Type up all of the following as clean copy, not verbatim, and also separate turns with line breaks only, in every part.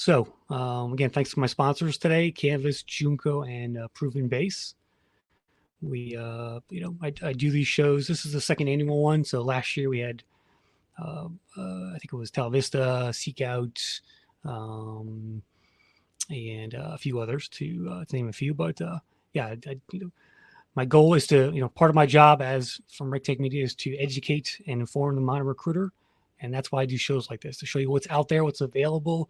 Again, thanks to my sponsors today, Canvas, Junko, and Proven Base. I do these shows. This is the second annual one. So last year we had, I think it was Tal Vista, Seek Out, and a few others to name a few. But my goal is to, part of my job as from RegTech Media is to educate and inform the modern recruiter. And that's why I do shows like this, to show you what's out there, what's available,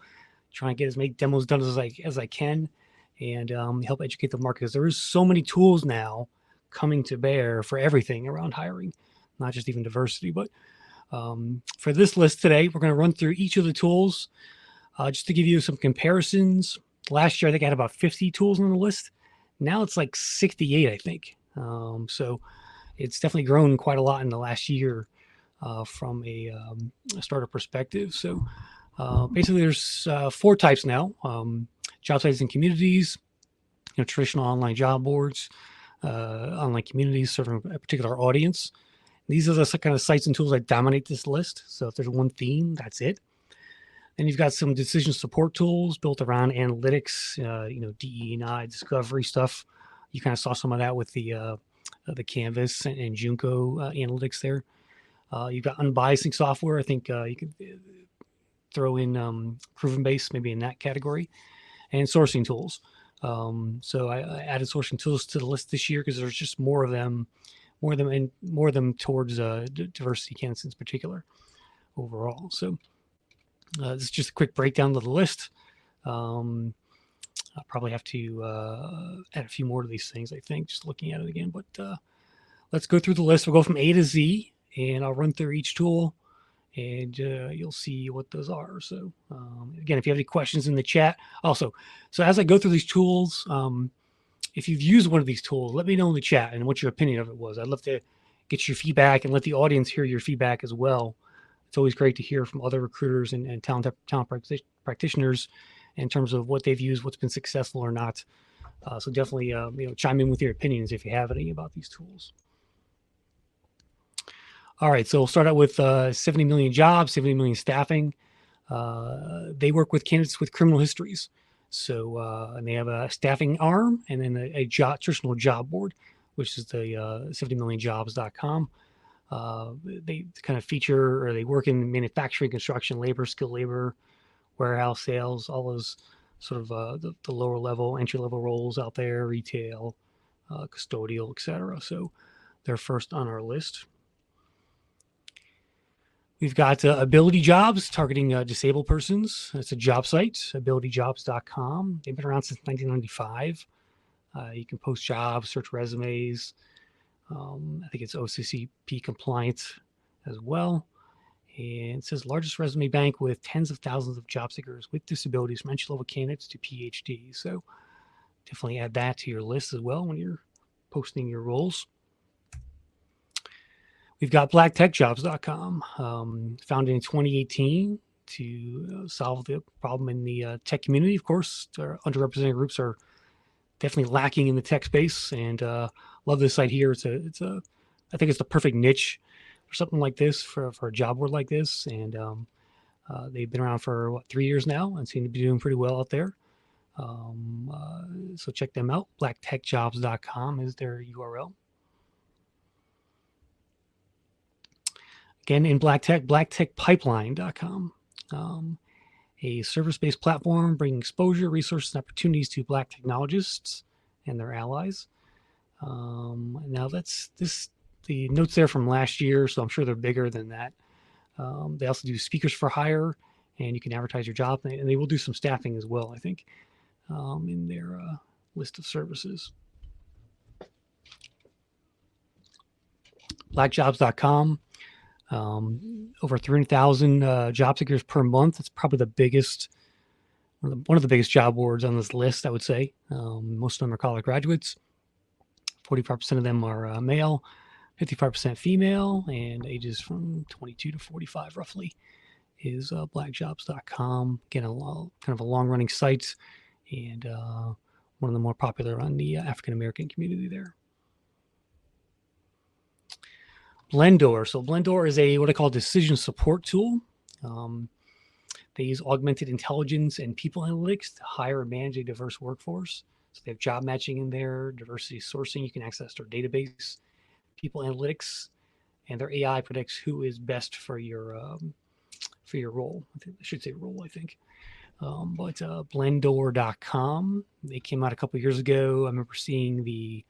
try and get as many demos done as I can, and help educate the market. Because there is so many tools now coming to bear for everything around hiring, not just even diversity. But for this list today, we're going to run through each of the tools just to give you some comparisons. Last year, I think I had about 50 tools on the list. Now it's like 68, I think. So it's definitely grown quite a lot in the last year from a startup perspective. So basically, there's 4 types now: job sites and communities, traditional online job boards, online communities serving a particular audience. These are the kind of sites and tools that dominate this list. So if there's one theme, that's it. Then you've got some decision support tools built around analytics, DE&I, discovery stuff. You kind of saw some of that with the Canvas and Junko analytics there. You've got unbiasing software. I think you could throw in Proven Base maybe in that category, and sourcing tools. So I added sourcing tools to the list this year because there's just more of them towards diversity candidates in particular overall. So this is just a quick breakdown of the list. I'll probably have to add a few more to these things, I think, just looking at it again. But let's go through the list. We'll go from A to Z, and I'll run through each tool, and you'll see what those are. So again, if you have any questions in the chat, also, so as I go through these tools, if you've used one of these tools, let me know in the chat and what your opinion of it was. I'd love to get your feedback and let the audience hear your feedback as well. It's always great to hear from other recruiters and talent practitioners in terms of what they've used, what's been successful or not. So definitely, chime in with your opinions if you have any about these tools. All right, so we'll start out with 70 Million Jobs, 70 Million Staffing. They work with candidates with criminal histories. So, and they have a staffing arm and then a traditional job board, which is the 70millionjobs.com. They kind of feature, or they work in manufacturing, construction, labor, skilled labor, warehouse sales, all those sort of the lower level, entry level roles out there, retail, custodial, etc. So they're first on our list. We've got Ability Jobs targeting disabled persons. It's a job site, abilityjobs.com. They've been around since 1995. You can post jobs, search resumes. I think it's OCCP compliant as well. And it says largest resume bank with tens of thousands of job seekers with disabilities from entry-level candidates to PhD. So definitely add that to your list as well when you're posting your roles. We've got blacktechjobs.com, founded in 2018 to solve the problem in the tech community. Of course, underrepresented groups are definitely lacking in the tech space, and love this site here. I think it's the perfect niche for something like this, for a job board like this. And they've been around for 3 years now and seem to be doing pretty well out there. So check them out. blacktechjobs.com is their URL. Again, in Black Tech, blacktechpipeline.com, a service-based platform bringing exposure, resources, and opportunities to Black technologists and their allies. Now the notes there from last year, so I'm sure they're bigger than that. They also do speakers for hire, and you can advertise your job, and they will do some staffing as well, I think, in their list of services. Blackjobs.com. Over 300,000 job seekers per month. It's probably the biggest, one of the biggest job boards on this list, I would say. Most of them are college graduates. 45% of them are male, 55% female, and ages from 22 to 45 roughly is blackjobs.com. Again, kind of a long-running site, and one of the more popular on the African-American community there. Blendor. So Blendor is what I call decision support tool. They use augmented intelligence and people analytics to hire and manage a diverse workforce. So they have job matching in there, diversity sourcing. You can access their database, people analytics, and their AI predicts who is best for your role. I should say role, I think. But Blendor.com, they came out a couple years ago. I remember seeing the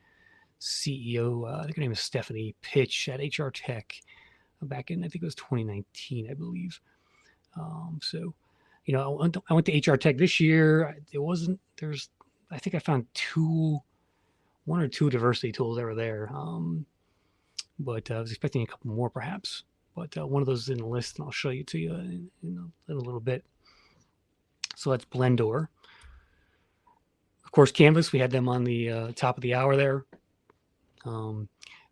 CEO, I think her name is Stephanie, pitch at HR Tech back in, I think it was 2019, I believe. So, I went to HR Tech this year. I think I found one or two diversity tools that were there. But I was expecting a couple more perhaps. But one of those is in the list, and I'll show you to you in a little bit. So that's Blendor. Of course, Canvas, we had them on the top of the hour there.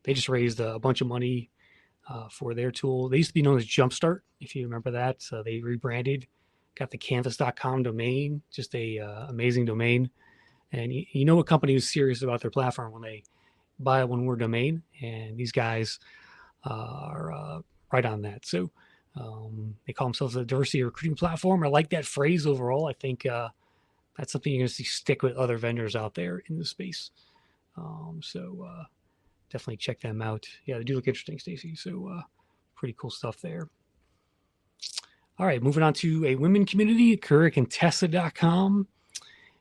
They just raised a bunch of money for their tool. They used to be known as Jumpstart, if you remember that. So they rebranded, got the canvas.com domain, just a amazing domain. And you know a company is serious about their platform when they buy a one-word domain, and these guys are right on that. So they call themselves a diversity recruiting platform. I like that phrase overall. I think that's something you're going to see stick with other vendors out there in the space. So definitely check them out. Yeah, they do look interesting, Stacy. So pretty cool stuff there. All right, moving on to a women community, careercontessa.com.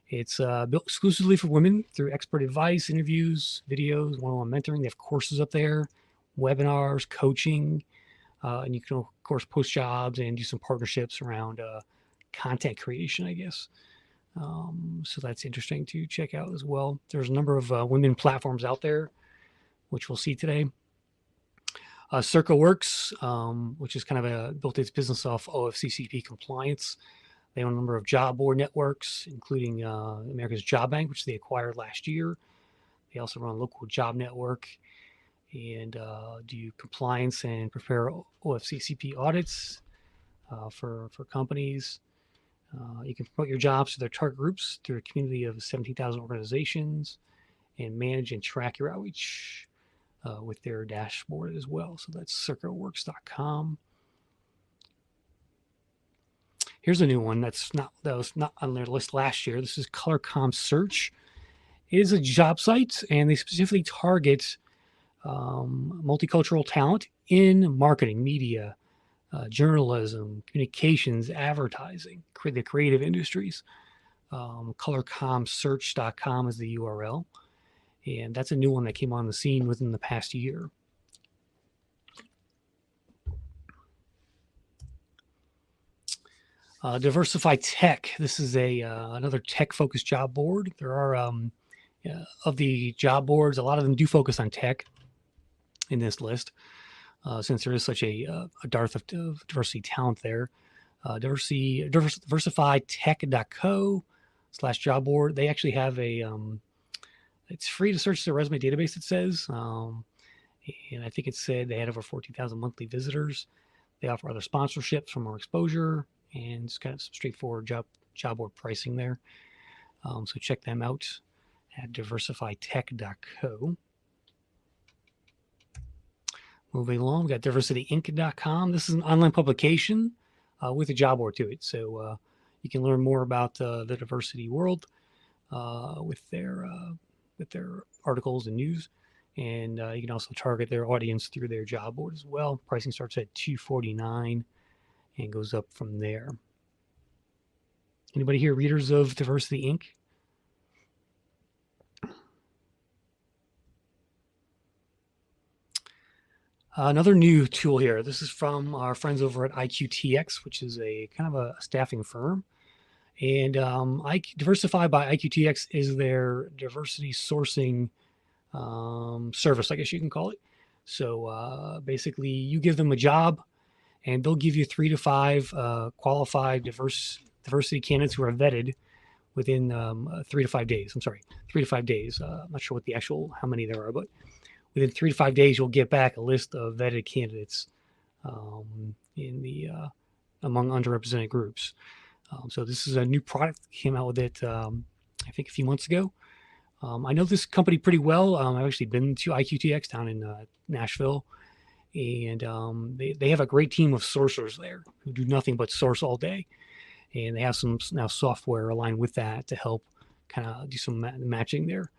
It's built exclusively for women through expert advice, interviews, videos, one-on-one mentoring. They have courses up there, webinars, coaching, and you can, of course, post jobs and do some partnerships around content creation, I guess. So that's interesting to check out as well. There's a number of women platforms out there, which we'll see today. Circa Works, which is kind of built its business off OFCCP compliance. They own a number of job board networks, including America's Job Bank, which they acquired last year. They also run a local job network and do compliance and prepare OFCCP audits for companies. You can promote your jobs to their target groups through a community of 17,000 organizations and manage and track your outreach with their dashboard as well. So that's circaworks.com. Here's a new one that was not on their list last year. This is ColorCom Search. It is a job site, and they specifically target multicultural talent in marketing, media, journalism, communications, advertising, the creative industries. ColorComSearch.com is the URL, and that's a new one that came on the scene within the past year. Diversify Tech. This is another tech-focused job board. There are of the job boards, a lot of them do focus on tech in this list, since there is such a dearth of diversity talent there. DiversifyTech.co/job board. They actually have it's free to search their resume database, it says. And I think it said they had over 14,000 monthly visitors. They offer other sponsorships for more exposure, and it's kind of straightforward job board pricing there. So check them out at diversifytech.co. Moving along, we got diversityinc.com. This is an online publication with a job board to it. So you can learn more about the diversity world with their articles and news. And you can also target their audience through their job board as well. Pricing starts at $249 and goes up from there. Anybody here readers of Diversity Inc.? Another new tool here. This is from our friends over at IQTX, which is a kind of a staffing firm. And Diversify by IQTX is their diversity sourcing service, I guess you can call it. So basically, you give them a job, and they'll give you 3 to 5 qualified diversity candidates who are vetted within 3 to 5 days. I'm sorry, 3 to 5 days. I'm not sure what how many there are, but within 3 to 5 days, you'll get back a list of vetted candidates in the among underrepresented groups. So this is a new product. Came out with it, I think, a few months ago. I know this company pretty well. I've actually been to IQTX down in Nashville, and they have a great team of sourcers there who do nothing but source all day. and they have some now software aligned with that to help kind of do some matching there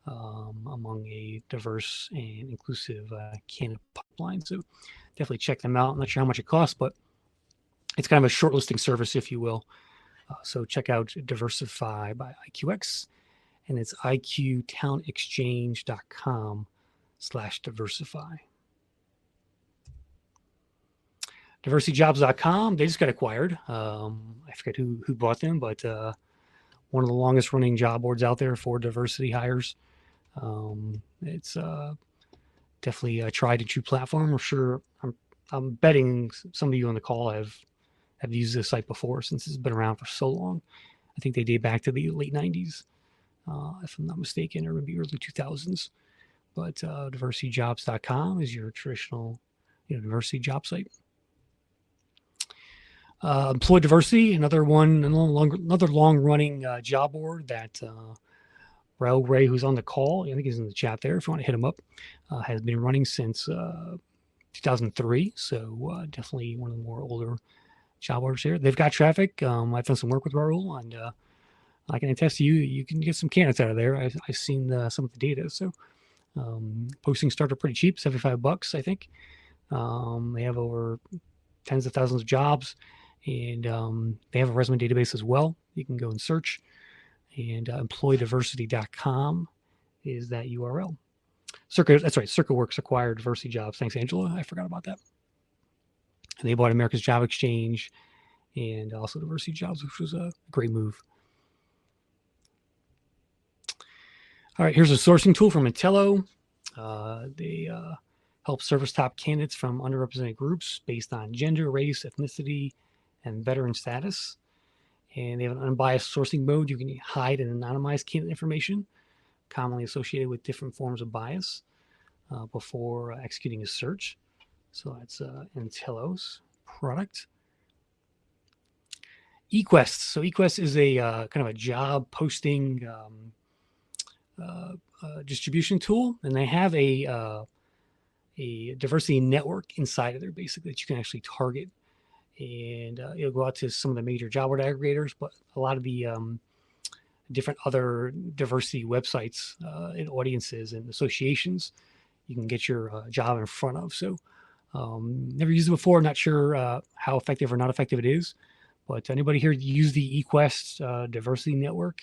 among a diverse and inclusive candidate pipeline. So definitely check them out. I'm not sure how much it costs, but it's kind of a shortlisting service, if you will. So check out Diversify by IQX, and it's iqtalentexchange.com/diversify. DiversityJobs.com, they just got acquired. I forget who bought them, but one of the longest running job boards out there for diversity hires. It's definitely a tried and true platform. I'm sure, I'm betting some of you on the call have used this site before, since it's been around for so long. I think they date back to the late 90s, if I'm not mistaken, or maybe early 2000s. But diversityjobs.com is your traditional diversity job site. Employee Diversity, another long-running job board that Raul Ray, who's on the call, I think he's in the chat there if you want to hit him up, has been running since 2003. So definitely one of the more older job boards here. They've got traffic. I've done some work with Raul, and I can attest to you can get some candidates out of there. I've seen some of the data. So postings start pretty cheap, $75, I think. They have over tens of thousands of jobs, and they have a resume database as well. You can go and search, and employeediversity.com is that URL. That's right. CircuitWorks acquired Diversity Jobs. Thanks, Angela. I forgot about that. And they bought America's Job Exchange and also Diversity Jobs, which was a great move. All right, here's a sourcing tool from Intello. They help service top candidates from underrepresented groups based on gender, race, ethnicity, and veteran status. And they have an unbiased sourcing mode. You can hide and anonymize candidate information commonly associated with different forms of bias before executing a search. So that's Intello's product. eQuest. So eQuest is a kind of a job posting distribution tool, and they have a diversity network inside of there, basically, that you can actually target, and it'll go out to some of the major job board aggregators, but a lot of the different other diversity websites and audiences and associations you can get your job in front of. So never used it before. Not sure how effective or not effective it is, but anybody here use the eQuest diversity network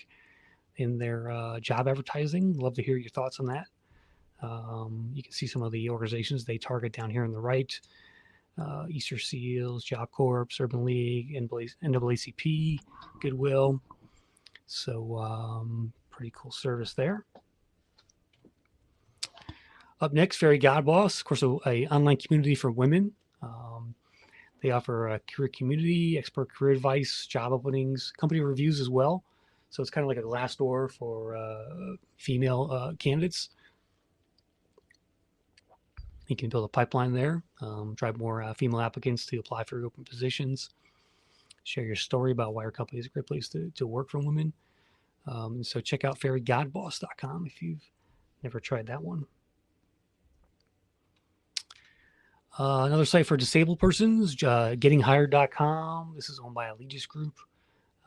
in their job advertising? Love to hear your thoughts on that. You can see some of the organizations they target down here on the right. Easter Seals, Job Corps, Urban League, NAACP, Goodwill. So pretty cool service there. Up next, Fairy Godboss, of course, a online community for women. They offer a career community, expert career advice, job openings, company reviews as well. So it's kind of like a Glassdoor for female candidates. You can build a pipeline there, drive more female applicants to apply for open positions, share your story about why your company is a great place to work for women. So check out fairygodboss.com if you've never tried that one. Another site for disabled persons, gettinghired.com. This is owned by Allegis Group.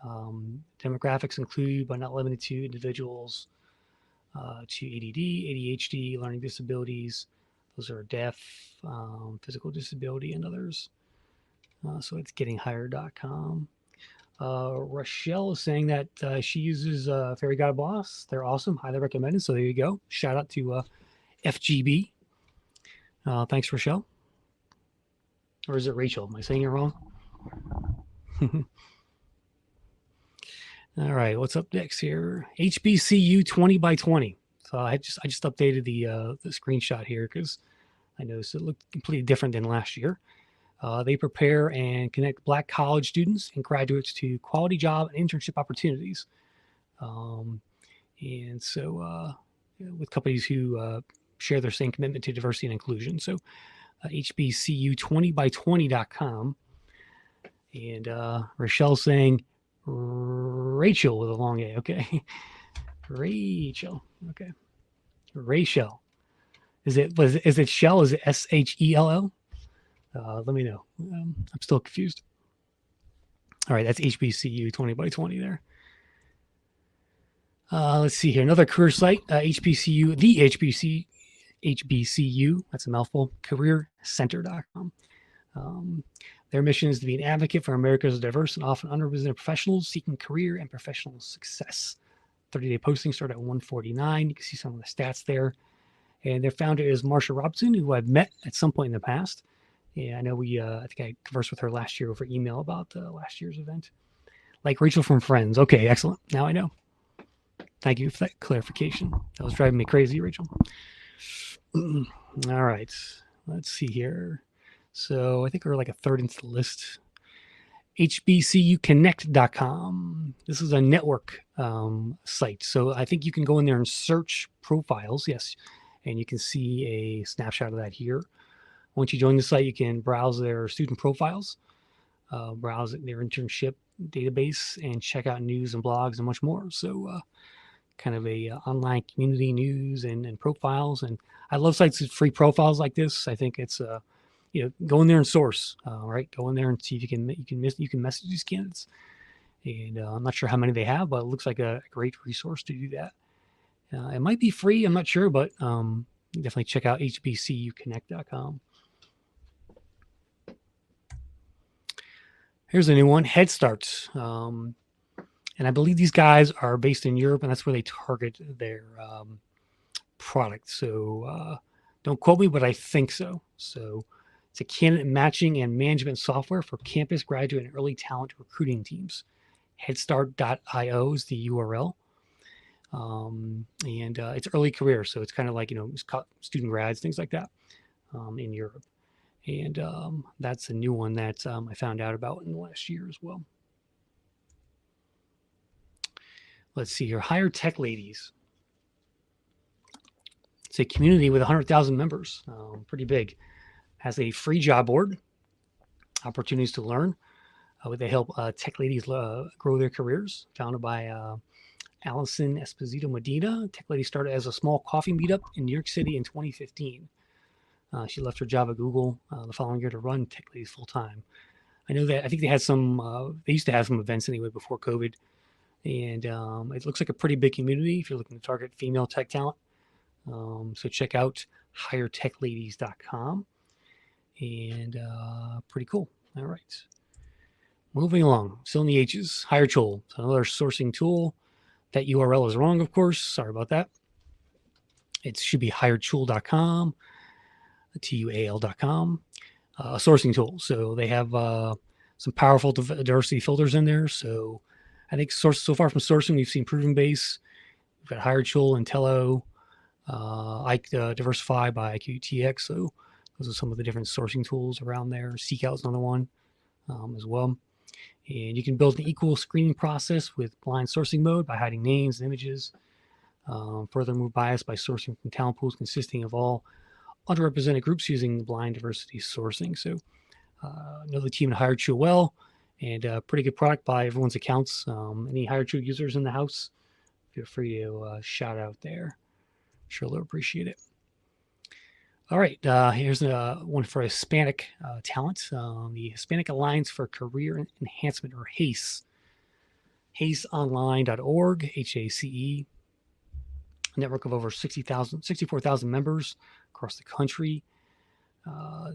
Demographics include, but not limited to, individuals to ADD, ADHD, learning disabilities. Those are deaf, physical disability, and others. So it's gettinghired.com. Rochelle is saying that she uses Fairy God Boss. They're awesome. Highly recommended. So there you go. Shout out to FGB. Thanks, Rochelle. Or is it Rachel? Am I saying it wrong? All right, what's up next here? HBCU 20 by 20. So I just updated the screenshot here because I noticed it looked completely different than last year. They prepare and connect Black college students and graduates to quality job and internship opportunities. And so with companies who share their same commitment to diversity and inclusion. So HBCU20by20.com. And Rochelle's saying Rachel with a long A. Okay. Rachel. Okay. Rachel. Is it Shell? Is it SHELL? Let me know. I'm still confused. All right, that's HBCU 20 by 20 there. Let's see here. Another career site, HBCU, the HBCU, that's a mouthful, careercenter.com. Their mission is to be an advocate for America's diverse and often underrepresented professionals seeking career and professional success. 30-day posting start at 149. You can see some of the stats there. And their founder is Marsha Robson, who I've met at some point in the past. Yeah, I know I think I conversed with her last year over email about last year's event. Like Rachel from Friends. Okay, excellent. Now I know. Thank you for that clarification. That was driving me crazy, Rachel. All right, let's see here. So I think we're like a third into the list. HBCUconnect.com. This is a network site. So I think you can go in there and search profiles. Yes. And you can see a snapshot of that here. Once you join the site, you can browse their student profiles, browse their internship database, and check out news and blogs and much more. So kind of a online community news and profiles. And I love sites with free profiles like this. I think it's go in there and source, right? Go in there and see if you can message these candidates. And I'm not sure how many they have, but it looks like a great resource to do that. It might be free. I'm not sure, but definitely check out hbcuconnect.com. Here's a new one, Head Start. And I believe these guys are based in Europe, and that's where they target their product. So don't quote me, but I think so. So it's a candidate matching and management software for campus, graduate, and early talent recruiting teams. Headstart.io is the URL. And it's early career. So it's kind of like, student grads, things like that in Europe. And that's a new one that I found out about in the last year as well. Let's see here. Hire Tech Ladies. It's a community with 100,000 members. Pretty big. Has a free job board. Opportunities to learn. They help tech ladies grow their careers. Founded by Allison Esposito Medina. Tech Lady started as a small coffee meetup in New York City in 2015. She left her job at Google the following year to run Tech Ladies full time. I know that I think they had some. They used to have some events anyway before COVID, and it looks like a pretty big community if you're looking to target female tech talent. So check out hiretechladies.com, and pretty cool. All right, moving along. Still in the H's. HireTool, so another sourcing tool. That URL is wrong, of course. Sorry about that. It should be hireTool.com. TUAL.com, a sourcing tool. So they have some powerful diversity filters in there. So I think so far from sourcing, we've seen Proven Base, we've got HireTool, Intello, Diversify by IQTX. So those are some of the different sourcing tools around there. Seekout's another one as well. And you can build an equal screening process with blind sourcing mode by hiding names and images. Further remove bias by sourcing from talent pools consisting of all underrepresented groups using blind diversity sourcing. So know the team at HireTool well, and a pretty good product by everyone's accounts. Any HireTool users in the house, feel free to shout out there. Sure they'll appreciate it. All right, here's one for Hispanic talent. The Hispanic Alliance for Career Enhancement, or HACE. HACEonline.org, HACE. A network of over 64,000 members across the country.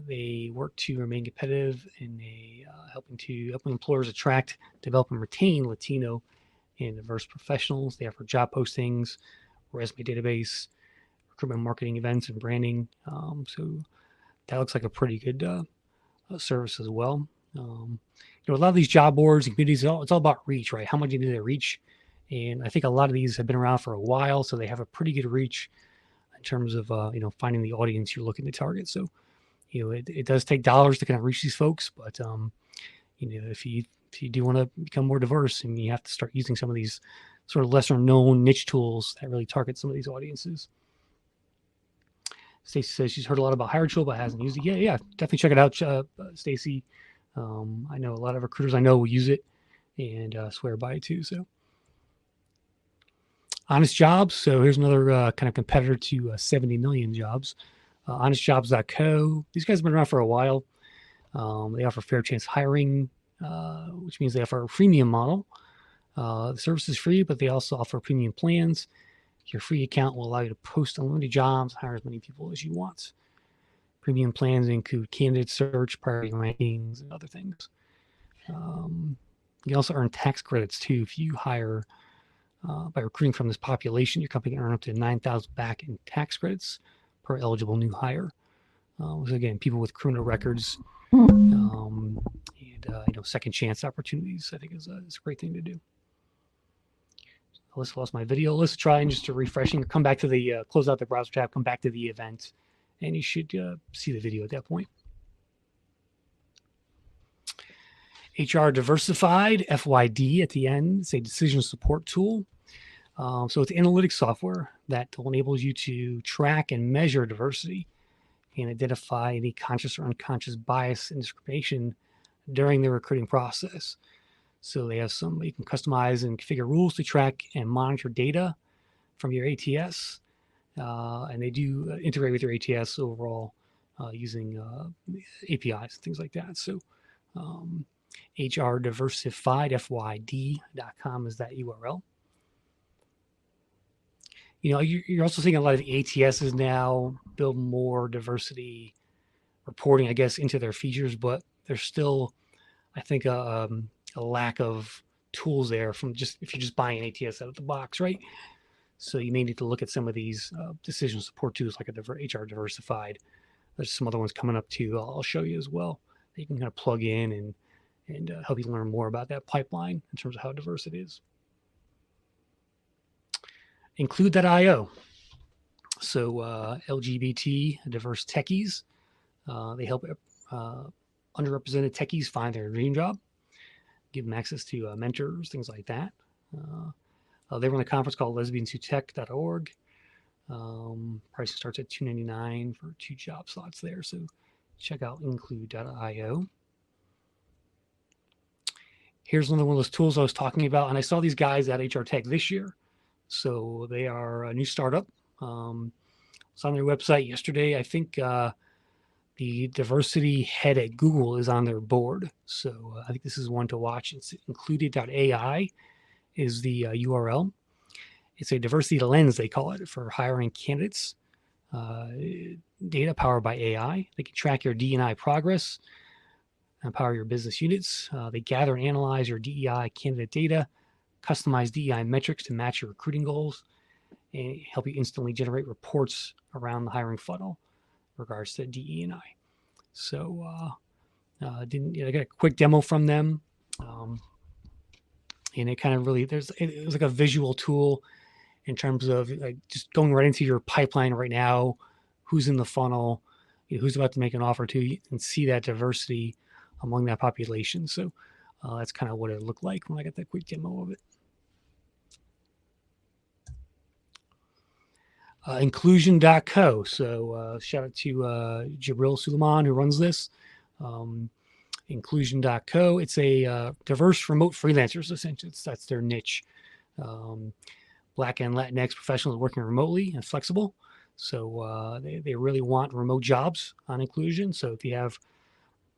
They work to remain competitive and helping employers attract, develop, and retain Latino and diverse professionals. They offer job postings, resume database, recruitment marketing events, and branding. So that looks like a pretty good service as well. A lot of these job boards and communities, it's all about reach, right? How much do they reach? And I think a lot of these have been around for a while, so they have a pretty good reach in terms of finding the audience you're looking to target. So it does take dollars to kind of reach these folks, but if you do want to become more diverse, and you have to start using some of these sort of lesser known niche tools that really target some of these audiences. Stacy says she's heard a lot about HireTool but hasn't used it yet. Yeah, definitely check it out, Stacy. I know a lot of recruiters I know will use it and swear by it too. So Honest Jobs. So here's another kind of competitor to 70 million jobs. HonestJobs.co. These guys have been around for a while. They offer fair chance hiring which means they offer a premium model. The service is free, but they also offer premium plans. Your free account will allow you to post unlimited jobs, hire as many people as you want. Premium plans include candidate search, priority rankings, and other things. You also earn tax credits too. If you hire by recruiting from this population, your company can earn up to $9,000 back in tax credits per eligible new hire. So again, people with criminal records and second chance opportunities, I think is a great thing to do. Alyssa lost my video. Let's try and just a refreshing. Come back to the close out the browser tab. Come back to the event, and you should see the video at that point. HR Diversified, FYD at the end. It's a decision support tool. So it's analytics software that enables you to track and measure diversity and identify any conscious or unconscious bias and discrimination during the recruiting process. So they have some, you can customize and configure rules to track and monitor data from your ATS. And they do integrate with your ATS overall using APIs, things like that. So HRDiversifiedFYD.com is that URL. You're also seeing a lot of ATSs now build more diversity reporting, I guess, into their features, but there's still, I think, a lack of tools there from just if you're just buying an ATS out of the box, right? So you may need to look at some of these decision support tools like a HR Diversified. There's some other ones coming up too. I'll show you as well. That you can kind of plug in and help you learn more about that pipeline in terms of how diverse it is. Include.io. So LGBT diverse techies, they help underrepresented techies find their dream job, give them access to mentors, things like that. They run a conference called lesbianswhotech.org. Pricing starts at $299 for 2 job slots there. So check out include.io. Here's one of those tools I was talking about. And I saw these guys at HR Tech this year. So they are a new startup. It's on their website yesterday. I think the diversity head at Google is on their board. So I think this is one to watch. It's included.ai is the URL. It's a diversity lens, they call it, for hiring candidates. Data powered by AI. They can track your D&I progress, empower your business units. They gather and analyze your DEI candidate data, customize DEI metrics to match your recruiting goals, and help you instantly generate reports around the hiring funnel in regards to DE&I. So I got a quick demo from them. And it kind of really, it was like a visual tool in terms of like just going right into your pipeline right now, who's in the funnel, who's about to make an offer to you, and see that diversity among that population. So that's kind of what it looked like when I got that quick demo of it. Inclusion.co. So shout out to Jibril Suleiman who runs this. Inclusion.co. It's a diverse remote freelancers, essentially. That's their niche. Black and Latinx professionals working remotely and flexible. So they really want remote jobs on Inclusion. So if you have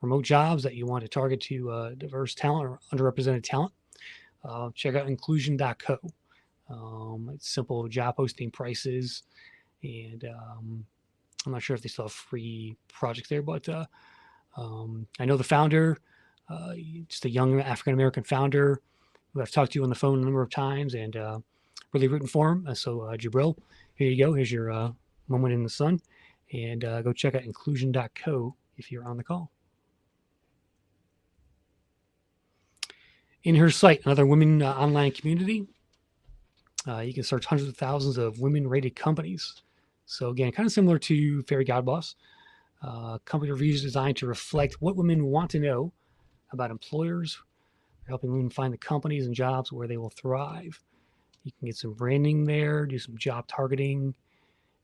remote jobs that you want to target to diverse talent or underrepresented talent, check out Inclusion.co. It's simple job posting prices, and I'm not sure if they still have free projects there, but I know the founder, just a young African-American founder who I've talked to on the phone a number of times, and really rooting for him. So Jibril, here you go. Here's your moment in the sun, and go check out inclusion.co if you're on the call. In her site, another women online community. You can search hundreds of thousands of women-rated companies. So again, kind of similar to Fairy Godboss. Company reviews designed to reflect what women want to know about employers, helping women find the companies and jobs where they will thrive. You can get some branding there, do some job targeting,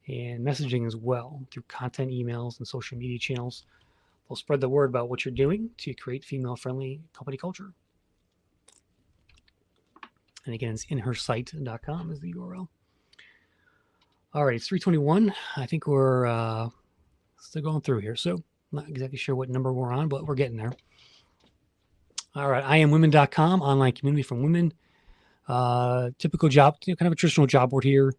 and messaging as well through content, emails, and social media channels. They'll spread the word about what you're doing to create female-friendly company culture. And again, it's inhersite.com is the URL. All right, it's 3:21. I think we're still going through here. So I'm not exactly sure what number we're on, but we're getting there. All right, IamWomen.com, online community from women. Typical job, kind of a traditional job board here.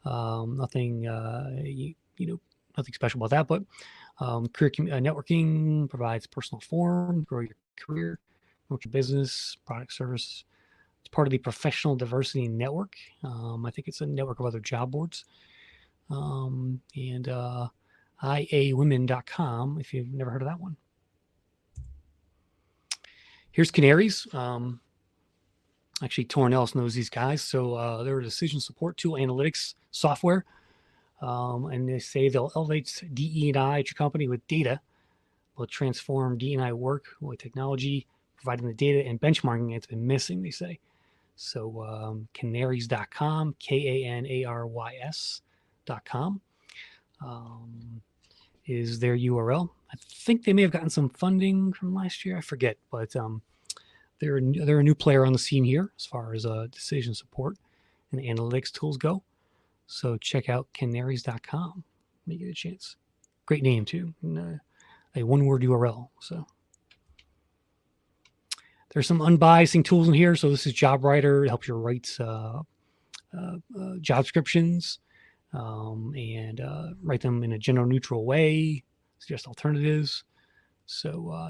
Nothing, nothing special about that. But career networking provides personal forum, grow your career, promote your business, product, service. It's part of the Professional Diversity Network. I think it's a network of other job boards. And IAWomen.com, if you've never heard of that one. Here's Canaries. Actually, Tornellis knows these guys. So they're a decision support tool analytics software. And they say they'll elevate DE&I at your company with data. Will transform DE&I work with technology, providing the data and benchmarking that's been missing, they say. So canaries.com, Kanarys.com is their URL. I think they may have gotten some funding from last year. I forget, but they're a new player on the scene here as far as decision support and analytics tools go. So check out canaries.com when you get a chance. Great name too, and a one-word URL. So there's some unbiasing tools in here. So this is JobWriter. It helps you write job descriptions and write them in a gender neutral way. Suggest alternatives. So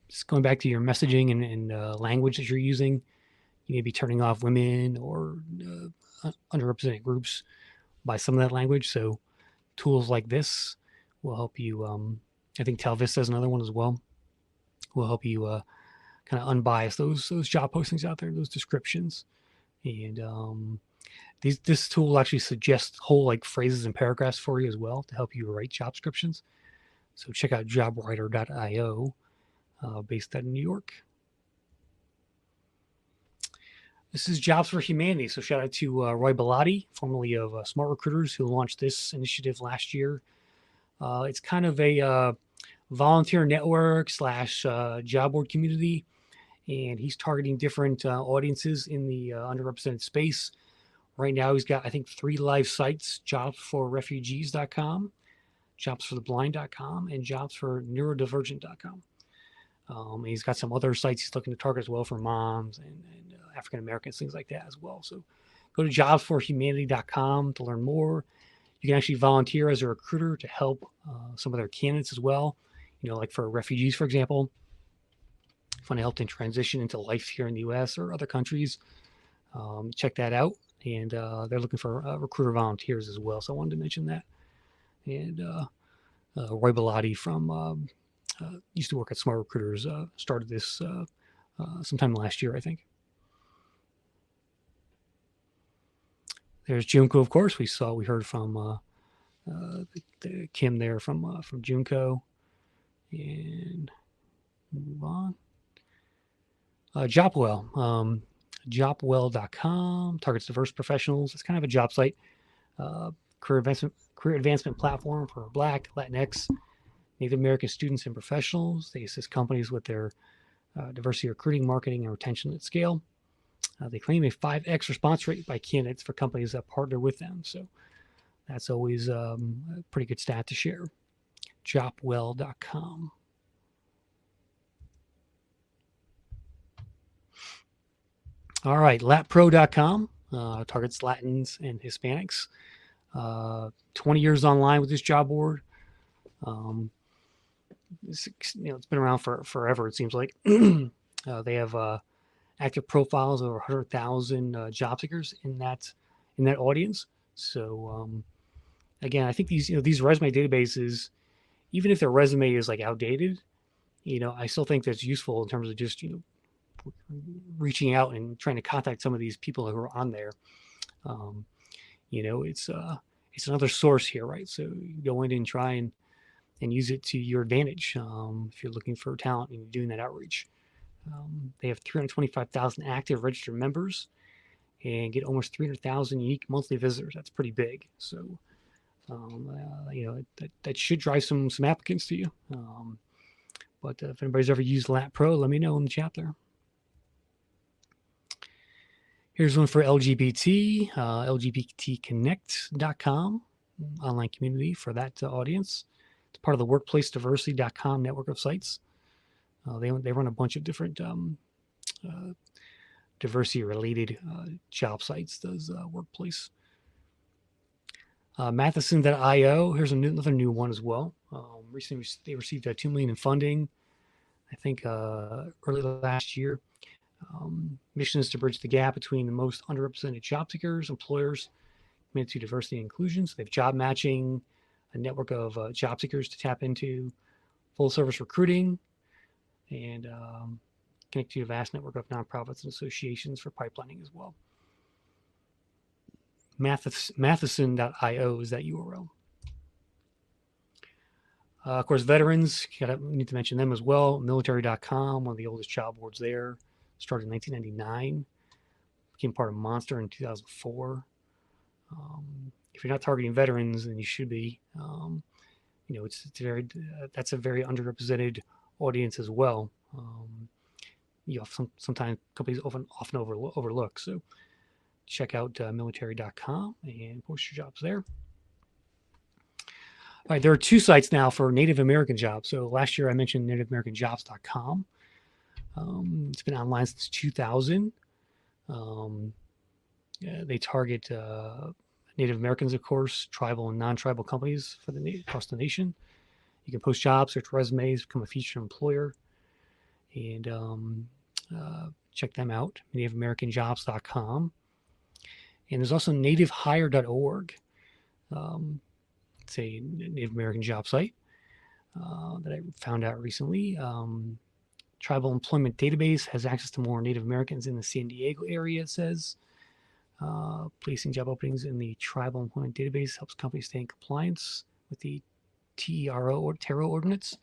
just going back to your messaging and language that you're using, you may be turning off women or underrepresented groups by some of that language. So tools like this will help you. I think Talvista is another one as well. Will help you kind of unbias those job postings out there, those descriptions, and this tool will actually suggest whole like phrases and paragraphs for you as well to help you write job descriptions. So check out jobwriter.io, based out in New York. This is Jobs for Humanity. So shout out to Roy Bellotti, formerly of Smart Recruiters, who launched this initiative last year. It's kind of a volunteer network / job board community, and he's targeting different audiences in the underrepresented space. Right now, he's got, I think, 3 live sites: jobsforrefugees.com, jobsfortheblind.com, and jobsforneurodivergent.com. He's got some other sites he's looking to target as well for moms and African Americans, things like that as well. So go to jobsforhumanity.com to learn more. You can actually volunteer as a recruiter to help some of their candidates as well. Like for refugees, for example, if you want to help them transition into life here in the U.S. or other countries, check that out. And they're looking for recruiter volunteers as well. So I wanted to mention that. And Roy Bellotti from used to work at Smart Recruiters, started this sometime last year, I think. There's Junco, of course. We heard from Kim there from Junco. And move on. Jopwell. Jopwell.com targets diverse professionals. It's kind of a job site, career advancement platform for Black, Latinx, Native American students and professionals. They assist companies with their diversity recruiting, marketing, and retention at scale. They claim a 5x response rate by candidates for companies that partner with them. So that's always a pretty good stat to share. Jopwell.com. All right, latpro.com targets Latins and Hispanics. 20 years online with this job board. It's been around for forever, it seems like. They have active profiles of over 100,000 job seekers in that audience. So again, I think these resume databases, even if their resume is like outdated, I still think that's useful in terms of just reaching out and trying to contact some of these people who are on there. It's another source here, right? So you go in and try and use it to your advantage if you're looking for talent and doing that outreach. They have 325,000 active registered members and get almost 300,000 unique monthly visitors. That's pretty big. So, that should drive some applicants to you. But if anybody's ever used Lat Pro, let me know in the chat there. Here's one for LGBT, lgbtconnect.com, online community for that audience. It's part of the workplacediversity.com network of sites. They run a bunch of different diversity related job sites. Does Workplace. Matheson.io. Here's another new one as well. Recently, they received $2 million in funding. I think early last year. Mission is to bridge the gap between the most underrepresented job seekers, employers committed to diversity and inclusion. So they have job matching, a network of job seekers to tap into, full service recruiting, and connect to a vast network of nonprofits and associations for pipelining as well. Matheson.io is that URL. Of course, veterans, need to mention them as well. Military.com, one of the oldest job boards there, started in 1999, became part of Monster in 2004. If you're not targeting veterans, then you should be. That's a very underrepresented audience as well. Sometimes companies often overlook. So check out military.com and post your jobs there. All right, there are 2 sites now for Native American jobs. So last year I mentioned nativeamericanjobs.com. It's been online since 2000. They target Native Americans, of course, tribal and non-tribal companies across the nation. You can post jobs, search resumes, become a featured employer, and check them out, nativeamericanjobs.com. And there's also nativehire.org. It's a Native American job site that I found out recently. Tribal Employment Database has access to more Native Americans in the San Diego area, it says. Placing job openings in the Tribal Employment Database helps companies stay in compliance with the TERO or TERO ordinance.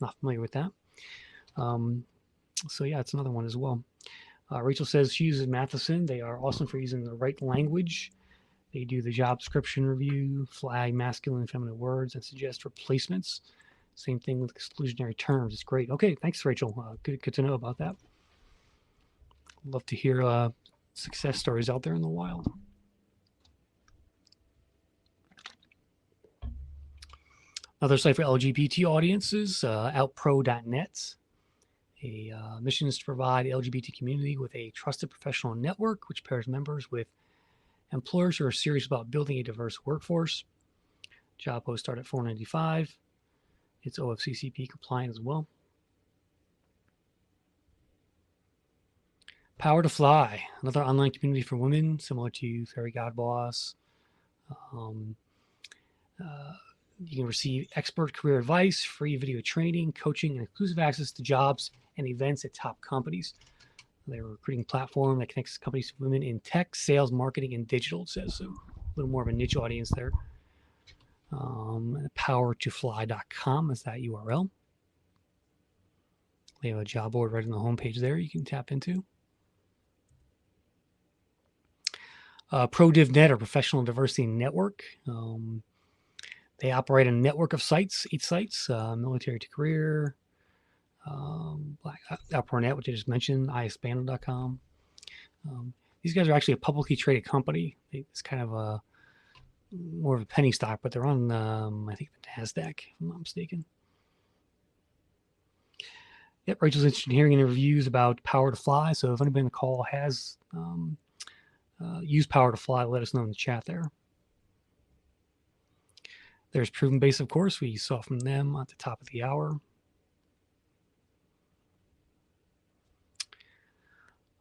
Not familiar with that. So yeah, it's another one as well. Rachel says she uses Matheson. They are awesome for using the right language. They do the job description review, flag masculine and feminine words, and suggest replacements. Same thing with exclusionary terms. It's great. Okay, thanks, Rachel. Good to know about that. Love to hear success stories out there in the wild. Another site for LGBT audiences, outpro.net. A mission is to provide the LGBT community with a trusted professional network which pairs members with employers who are serious about building a diverse workforce. Job posts start at $4.95. It's OFCCP compliant as well. Power to Fly, another online community for women similar to Fairy Godboss. You can receive expert career advice, free video training, coaching, and exclusive access to jobs and events at top companies. They're a recruiting platform that connects companies to women in tech, sales, marketing, and digital, it says. So a little more of a niche audience there. Powertofly.com is that URL. They have a job board right on the homepage there you can tap into. ProDivNet, or Professional Diversity Network. They operate a network of sites, 8 sites, military to career, Outpronet, which I just mentioned, isbandle.com. These guys are actually a publicly traded company. It's kind of more of a penny stock, but they're on, I think, the NASDAQ, if I'm not mistaken. Yep, Rachel's interested in hearing any reviews about Power to Fly. So if anybody on the call has used Power to Fly, let us know in the chat there. There's Proven Base, of course. We saw from them at the top of the hour.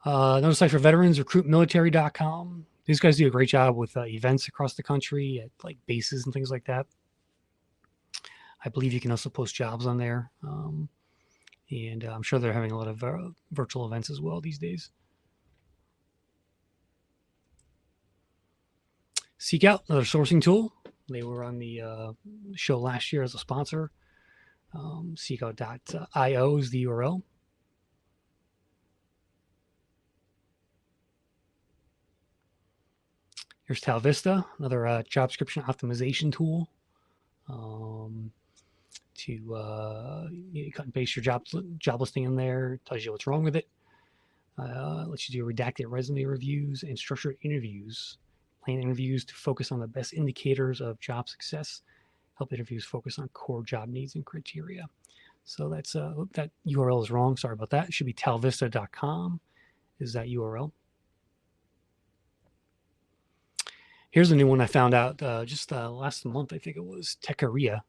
Another site for veterans, recruitmilitary.com. These guys do a great job with events across the country at like bases and things like that. I believe you can also post jobs on there. And I'm sure they're having a lot of virtual events as well these days. Seek Out, another sourcing tool. They were on the show last year as a sponsor. Seekout.io is the URL. Here's Talvista, another job description optimization tool. You cut and paste your job listing in there, tells you what's wrong with it. Lets you do redacted resume reviews and structured interviews. Plan interviews to focus on the best indicators of job success. Help interviews focus on core job needs and criteria. So that's that URL is wrong. Sorry about that. It should be talvista.com is that URL. Here's a new one I found out just last month. I think it was Techaria.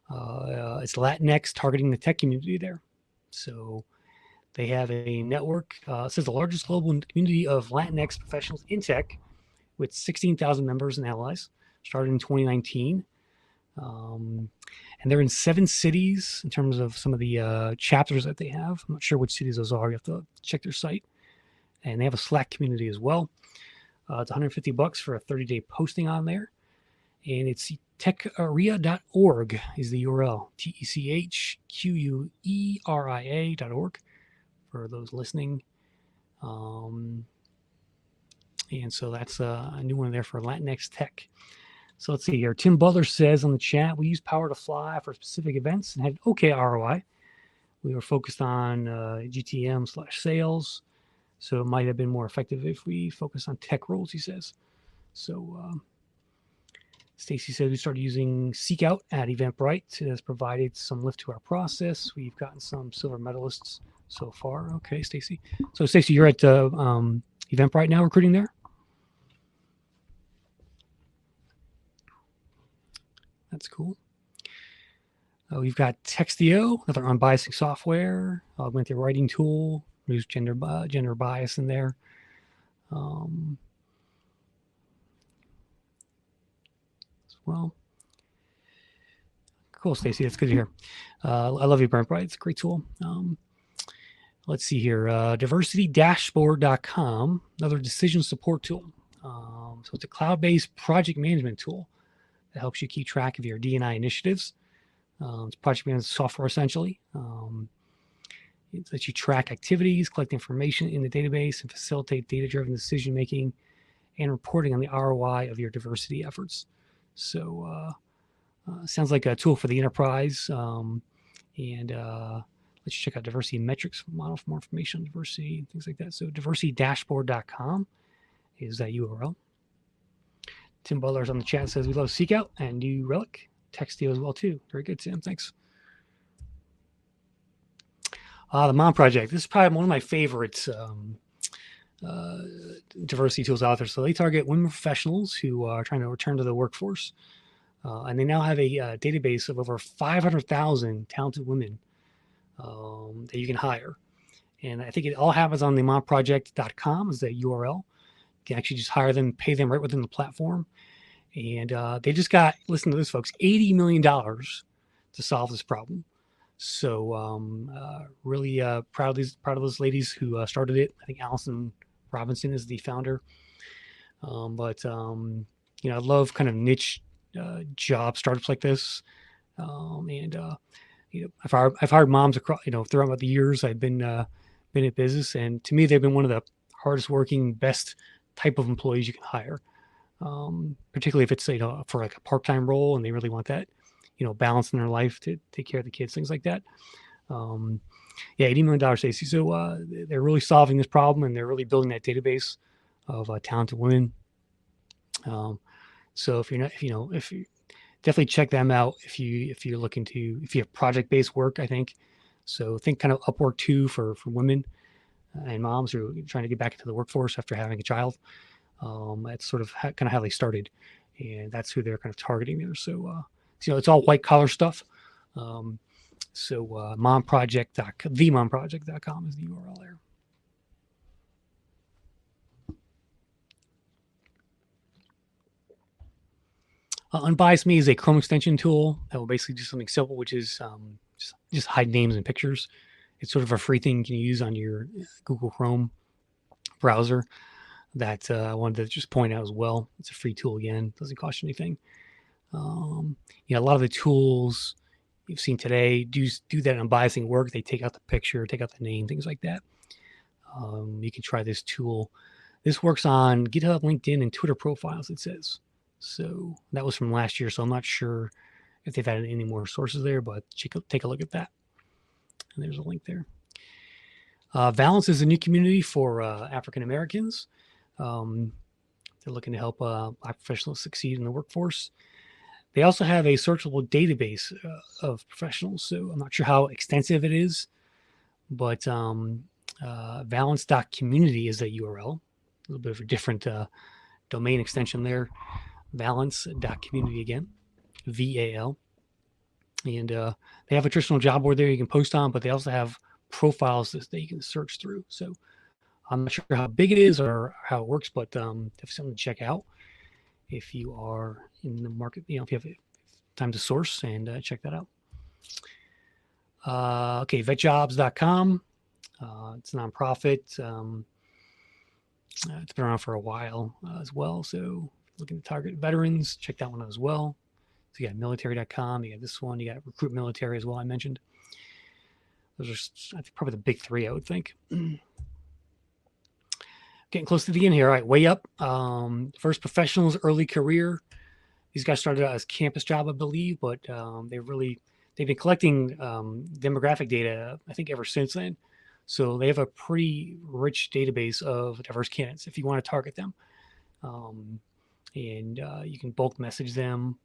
It's Latinx targeting the tech community there. So they have a network. It says the largest global community of Latinx professionals in tech with 16,000 members and allies, started in 2019. And they're in 7 cities in terms of some of the chapters that they have. I'm not sure which cities those are. You have to check their site. And they have a Slack community as well. It's $150 for a 30-day posting on there. And it's techaria.org is the URL. TECHQUERIA.org for those listening. And so that's a new one there for Latinx Tech. So let's see here. Tim Butler says on the chat, we use Power to Fly for specific events and had okay ROI. We were focused on GTM/sales. So it might have been more effective if we focused on tech roles, he says. So Stacy says we started using Seek Out at Eventbrite. It has provided some lift to our process. We've gotten some silver medalists so far. Okay, Stacy. So Stacy, you're at Eventbrite now recruiting there? That's cool. We've got Textio, another unbiasing software, augmented writing tool, use gender bias in there. As well. Cool, Stacy. That's good to hear. I love Eventbrite. It's a great tool. Let's see here. DiversityDashboard.com, another decision support tool. So it's a cloud-based project management tool that helps you keep track of your D&I initiatives. It's project management software essentially. It lets you track activities, collect information in the database, and facilitate data-driven decision-making and reporting on the ROI of your diversity efforts. So sounds like a tool for the enterprise. And let's check out diversity metrics model for more information on diversity and things like that. So diversitydashboard.com is that URL. Tim Butler's on the chat says we love Seek Out and New Relic. Textio as well too. Very good, Tim. Thanks. The Mom Project. This is probably one of my favorite diversity tools out there. So they target women professionals who are trying to return to the workforce. And they now have a database of over 500,000 talented women that you can hire. And I think it all happens on the momproject.com is the URL. You can actually just hire them, pay them right within the platform. And they just got, listen to this, folks, $80 million to solve this problem. So really proud of those ladies who started it. I think Allison Robinson is the founder. But I love kind of niche job startups like this. I've hired moms across, throughout the years I've been in business, and to me they've been one of the hardest working, best type of employees you can hire. Particularly if it's for like a part-time role and they really want that balance in their life to take care of the kids, things like that. $80 million, Stacey. So they're really solving this problem, and they're really building that database of talented women. So if you definitely check them out if you're looking to, if you have project-based work, I think. So think kind of Upwork too for women and moms who are trying to get back into the workforce after having a child. That's sort of kind of how they started, and that's who they're kind of targeting there. So it's all white collar stuff. Momproject.com is the URL there. Unbiased Me is a Chrome extension tool that will basically do something simple, which is just hide names and pictures. It's sort of a free thing you can use on your Google Chrome browser that I wanted to just point out as well. It's a free tool again. Doesn't cost you anything. A lot of the tools you've seen today do that unbiasing work. They take out the picture, take out the name, things like that. You can try this tool. This works on GitHub, LinkedIn, and Twitter profiles, it says. So that was from last year. So I'm not sure if they've added any more sources there, but take a look at that. And there's a link there. Valence is a new community for African Americans. They're looking to help Black professionals succeed in the workforce. They also have a searchable database of professionals. So I'm not sure how extensive it is, but valence.community is the URL. A little bit of a different domain extension there. Valence.community again, VAL. And they have a traditional job board there you can post on, but they also have profiles that you can search through. So I'm not sure how big it is or how it works, but definitely something to check out if you are in the market, if you have time to source and check that out. Okay, vetjobs.com. It's a nonprofit. It's been around for a while as well. So looking to target veterans, check that one out as well. So you got military.com, you got this one, you got recruit military as well, I mentioned. Those are, I think, probably the big three, I would think. Getting close to the end here. All right, way up. First professionals, early career. These guys started out as campus job, I believe, but they've been collecting demographic data, I think, ever since then. So they have a pretty rich database of diverse candidates if you want to target them. And you can bulk message them.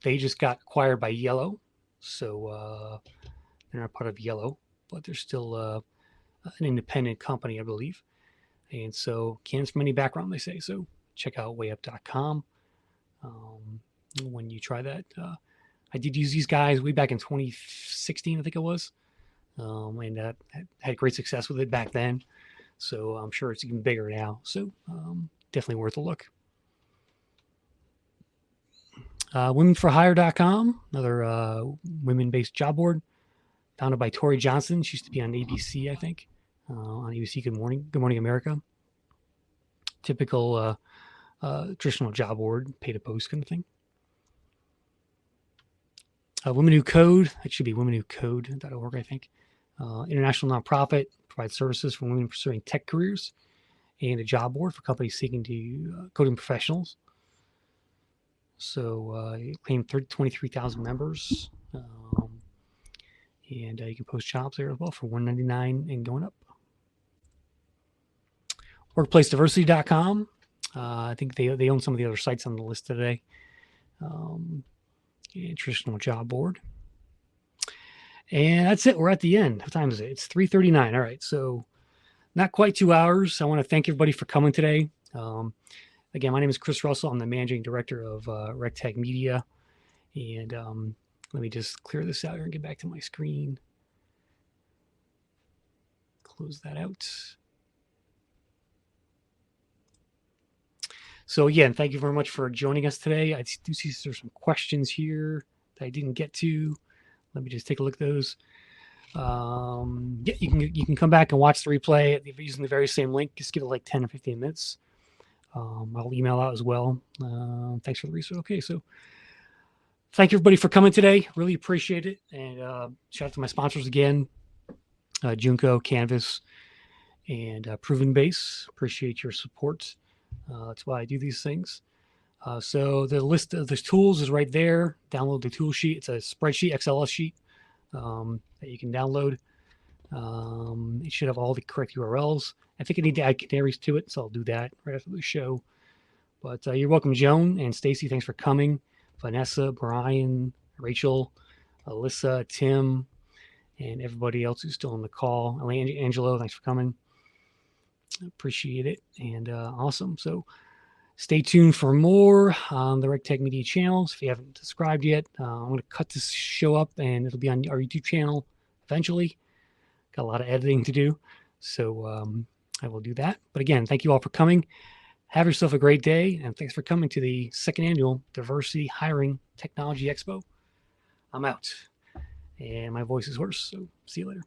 They just got acquired by Yellow. So they're not part of Yellow, but they're still an independent company, I believe. And so candidates from any background, they say. So check out wayup.com when you try that. I did use these guys way back in 2016, I think it was. And had great success with it back then. So I'm sure it's even bigger now. So definitely worth a look. Womenforhire.com, another women-based job board, founded by Tori Johnson. She used to be on ABC, I think, on ABC Good Morning America. Typical traditional job board, pay to post kind of thing. Women Who Code, that should be womenwhocode.org, I think. International nonprofit, provides services for women pursuing tech careers, and a job board for companies seeking to coding professionals. So you claim 23,000 members, and you can post jobs there as well for $199 and going up. WorkplaceDiversity.com. I think they own some of the other sites on the list today. Traditional job board. And that's it. We're at the end. What time is it? It's 3:39. All right. So not quite 2 hours. I want to thank everybody for coming today. Again, my name is Chris Russell. I'm the managing director of RecTech Media. And let me just clear this out here and get back to my screen. Close that out. So again, thank you very much for joining us today. I do see there's some questions here that I didn't get to. Let me just take a look at those. Yeah, you can come back and watch the replay using the very same link. Just give it like 10 or 15 minutes. I'll email out as well. Thanks for the research. Okay, so thank you everybody for coming today. Really appreciate it. And shout out to my sponsors again, Junko, Canvas, and Proven Base. Appreciate your support. That's why I do these things. So the list of the tools is right there. Download the tool sheet. It's a spreadsheet, XLS sheet that you can download. It should have all the correct URLs. I think I need to add canaries to it, so I'll do that right after the show. But you're welcome, Joan and Stacy. Thanks for coming. Vanessa, Brian, Rachel, Alyssa, Tim, and everybody else who's still on the call. Angelo, thanks for coming. Appreciate it. And awesome. So stay tuned for more on the RecTech Media channels. If you haven't subscribed yet, I'm going to cut this show up and it'll be on our YouTube channel eventually. Got a lot of editing to do. So I will do that. But again, thank you all for coming. Have yourself a great day. And thanks for coming to the second annual Diversity Hiring Technology Expo. I'm out. And my voice is hoarse. So see you later.